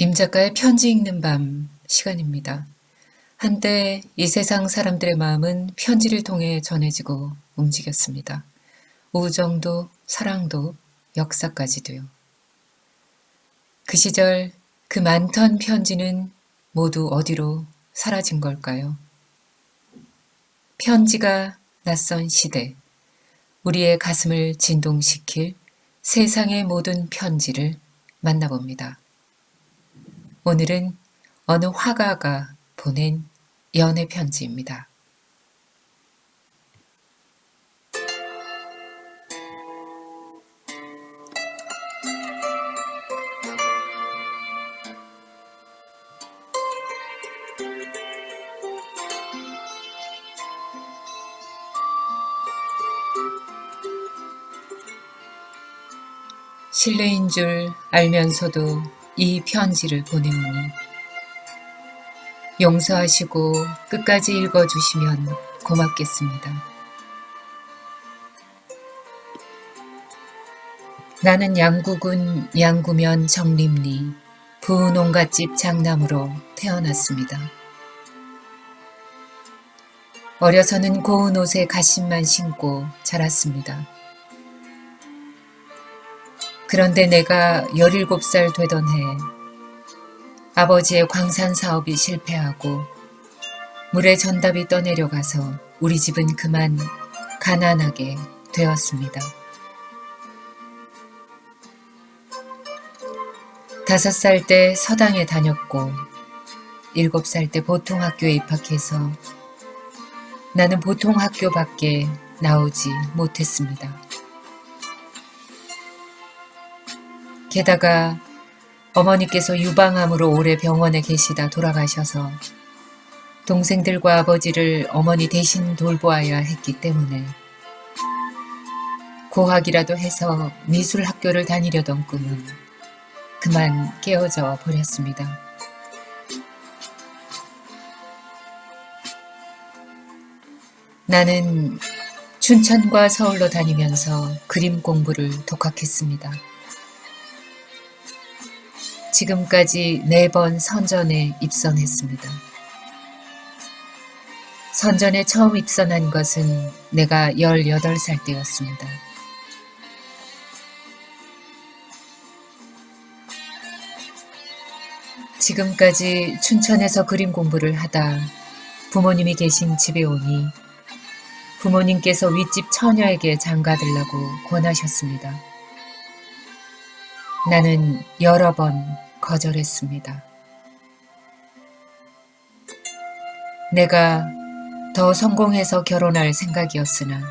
임 작가의 편지 읽는 밤 시간입니다. 한때 이 세상 사람들의 마음은 편지를 통해 전해지고 움직였습니다. 우정도 사랑도 역사까지도요. 그 시절 그 많던 편지는 모두 어디로 사라진 걸까요? 편지가 낯선 시대, 우리의 가슴을 진동시킬 세상의 모든 편지를 만나봅니다. 오늘은 어느 화가가 보낸 연애 편지입니다. 실례인 줄 알면서도 이 편지를 보내오니 용서하시고 끝까지 읽어주시면 고맙겠습니다. 나는 양구군 양구면 정림리 부농갓집 장남으로 태어났습니다. 어려서는 고운 옷에 갓신만 신고 자랐습니다. 그런데 내가 17살 되던 해 아버지의 광산 사업이 실패하고 물에 전답이 떠내려가서 우리 집은 그만 가난하게 되었습니다. 5살 때 서당에 다녔고 7살 때 보통학교에 입학해서 나는 보통학교 밖에 나오지 못했습니다. 게다가 어머니께서 유방암으로 오래 병원에 계시다 돌아가셔서 동생들과 아버지를 어머니 대신 돌보아야 했기 때문에 고학이라도 해서 미술학교를 다니려던 꿈은 그만 깨어져 버렸습니다. 나는 춘천과 서울로 다니면서 그림 공부를 독학했습니다. 지금까지 4번 선전에 입선했습니다. 선전에 처음 입선한 것은 내가 18살 때였습니다. 지금까지 춘천에서 그림 공부를 하다 부모님이 계신 집에 오니 부모님께서 윗집 처녀에게 장가들라고 권하셨습니다. 나는 여러 번 거절했습니다. 내가 더 성공해서 결혼할 생각이었으나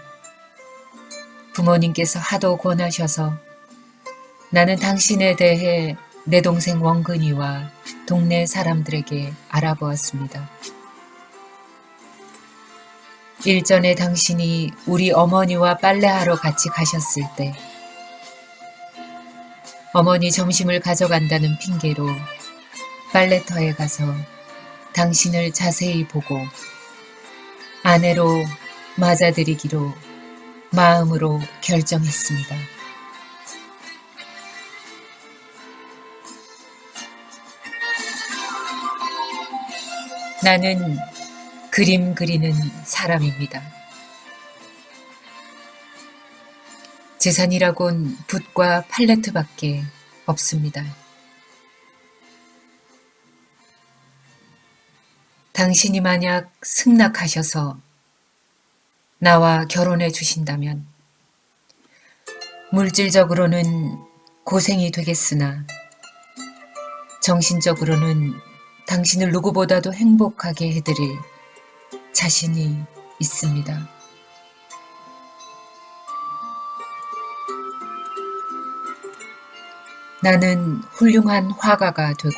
부모님께서 하도 권하셔서 나는 당신에 대해 내 동생 원근이와 동네 사람들에게 알아보았습니다. 일전에 당신이 우리 어머니와 빨래하러 같이 가셨을 때 어머니 점심을 가져간다는 핑계로 빨래터에 가서 당신을 자세히 보고 아내로 맞아들이기로 마음으로 결정했습니다. 나는 그림 그리는 사람입니다. 재산이라곤 붓과 팔레트밖에 없습니다. 당신이 만약 승낙하셔서 나와 결혼해 주신다면 물질적으로는 고생이 되겠으나 정신적으로는 당신을 누구보다도 행복하게 해드릴 자신이 있습니다. 나는 훌륭한 화가가 되고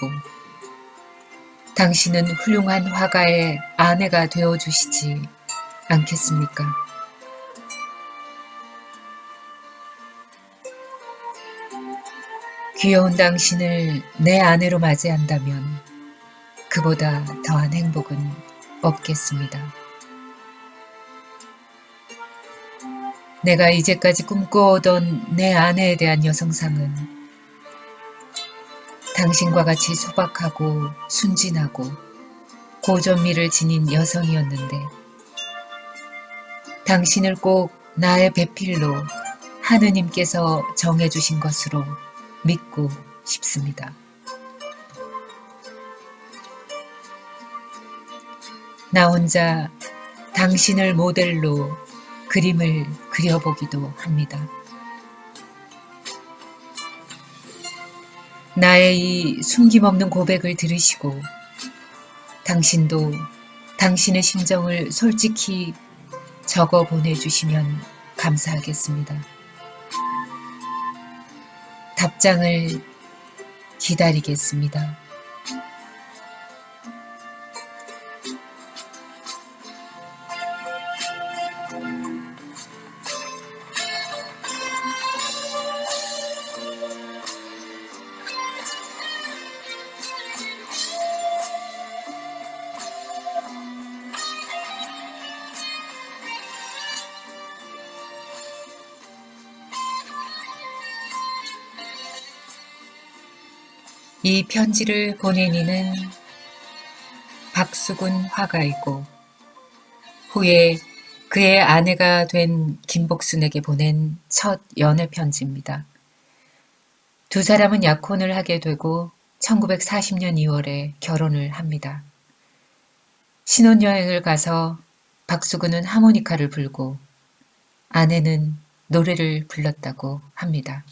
당신은 훌륭한 화가의 아내가 되어주시지 않겠습니까? 귀여운 당신을 내 아내로 맞이한다면 그보다 더한 행복은 없겠습니다. 내가 이제까지 꿈꿔오던 내 아내에 대한 여성상은 당신과 같이 소박하고 순진하고 고전미를 지닌 여성이었는데 당신을 꼭 나의 배필로 하느님께서 정해주신 것으로 믿고 싶습니다. 나 혼자 당신을 모델로 그림을 그려보기도 합니다. 나의 이 숨김없는 고백을 들으시고 당신도 당신의 심정을 솔직히 적어 보내주시면 감사하겠습니다. 답장을 기다리겠습니다. 이 편지를 보낸 이는 박수근 화가이고 후에 그의 아내가 된 김복순에게 보낸 첫 연애 편지입니다. 두 사람은 약혼을 하게 되고 1940년 2월에 결혼을 합니다. 신혼여행을 가서 박수근은 하모니카를 불고 아내는 노래를 불렀다고 합니다.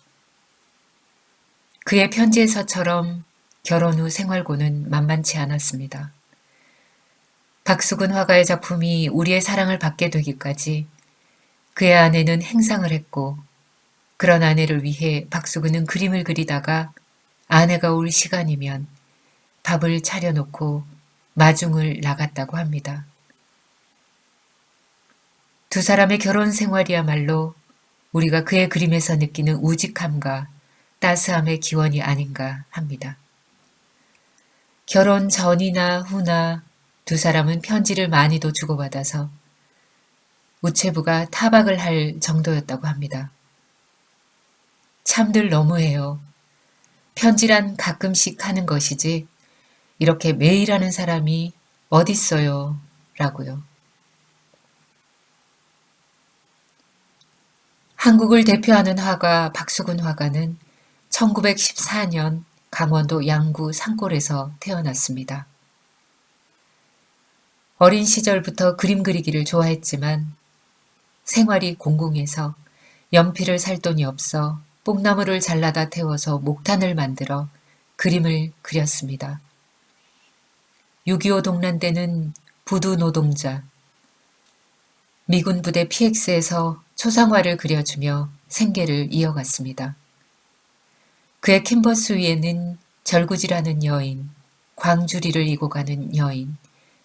그의 편지에서처럼 결혼 후 생활고는 만만치 않았습니다. 박수근 화가의 작품이 우리의 사랑을 받게 되기까지 그의 아내는 행상을 했고 그런 아내를 위해 박수근은 그림을 그리다가 아내가 올 시간이면 밥을 차려놓고 마중을 나갔다고 합니다. 두 사람의 결혼 생활이야말로 우리가 그의 그림에서 느끼는 우직함과 따스함의 기원이 아닌가 합니다. 결혼 전이나 후나 두 사람은 편지를 많이도 주고받아서 우체부가 타박을 할 정도였다고 합니다. 참들 너무해요. 편지란 가끔씩 하는 것이지 이렇게 매일 하는 사람이 어딨어요 라고요. 한국을 대표하는 화가 박수근 화가는 1914년 강원도 양구 산골에서 태어났습니다. 어린 시절부터 그림 그리기를 좋아했지만 생활이 공공해서 연필을 살 돈이 없어 뽕나무를 잘라다 태워서 목탄을 만들어 그림을 그렸습니다. 6.25 동란 때는 부두 노동자, 미군 부대 PX에서 초상화를 그려주며 생계를 이어갔습니다. 그의 캔버스 위에는 절구질하는 여인, 광주리를 이고 가는 여인,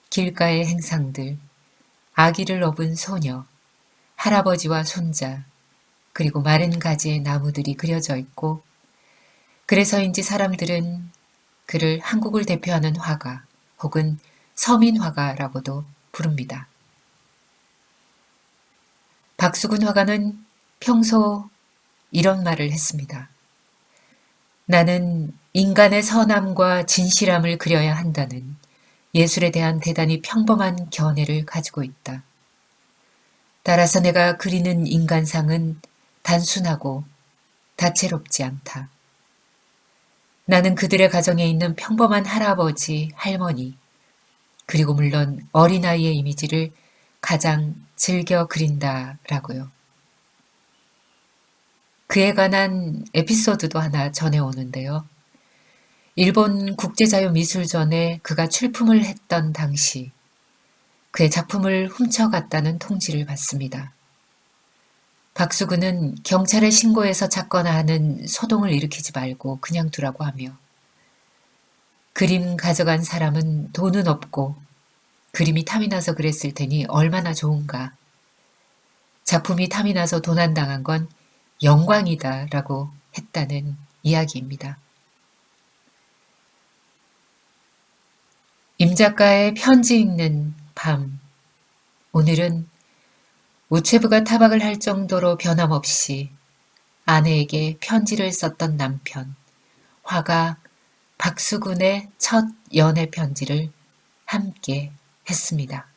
길가의 행상들, 아기를 업은 소녀, 할아버지와 손자, 그리고 마른 가지의 나무들이 그려져 있고 그래서인지 사람들은 그를 한국을 대표하는 화가 혹은 서민화가라고도 부릅니다. 박수근 화가는 평소 이런 말을 했습니다. 나는 인간의 선함과 진실함을 그려야 한다는 예술에 대한 대단히 평범한 견해를 가지고 있다. 따라서 내가 그리는 인간상은 단순하고 다채롭지 않다. 나는 그들의 가정에 있는 평범한 할아버지, 할머니, 그리고 물론 어린아이의 이미지를 가장 즐겨 그린다라고요. 그에 관한 에피소드도 하나 전해오는데요. 일본 국제자유미술전에 그가 출품을 했던 당시 그의 작품을 훔쳐갔다는 통지를 받습니다. 박수근은 경찰에 신고해서 찾거나 하는 소동을 일으키지 말고 그냥 두라고 하며 그림 가져간 사람은 돈은 없고 그림이 탐이 나서 그랬을 테니 얼마나 좋은가. 작품이 탐이 나서 도난당한 건 영광이다 라고 했다는 이야기입니다. 임 작가의 편지 읽는 밤. 오늘은 우체부가 타박을 할 정도로 변함없이 아내에게 편지를 썼던 남편, 화가 박수근의 첫 연애 편지를 함께 했습니다.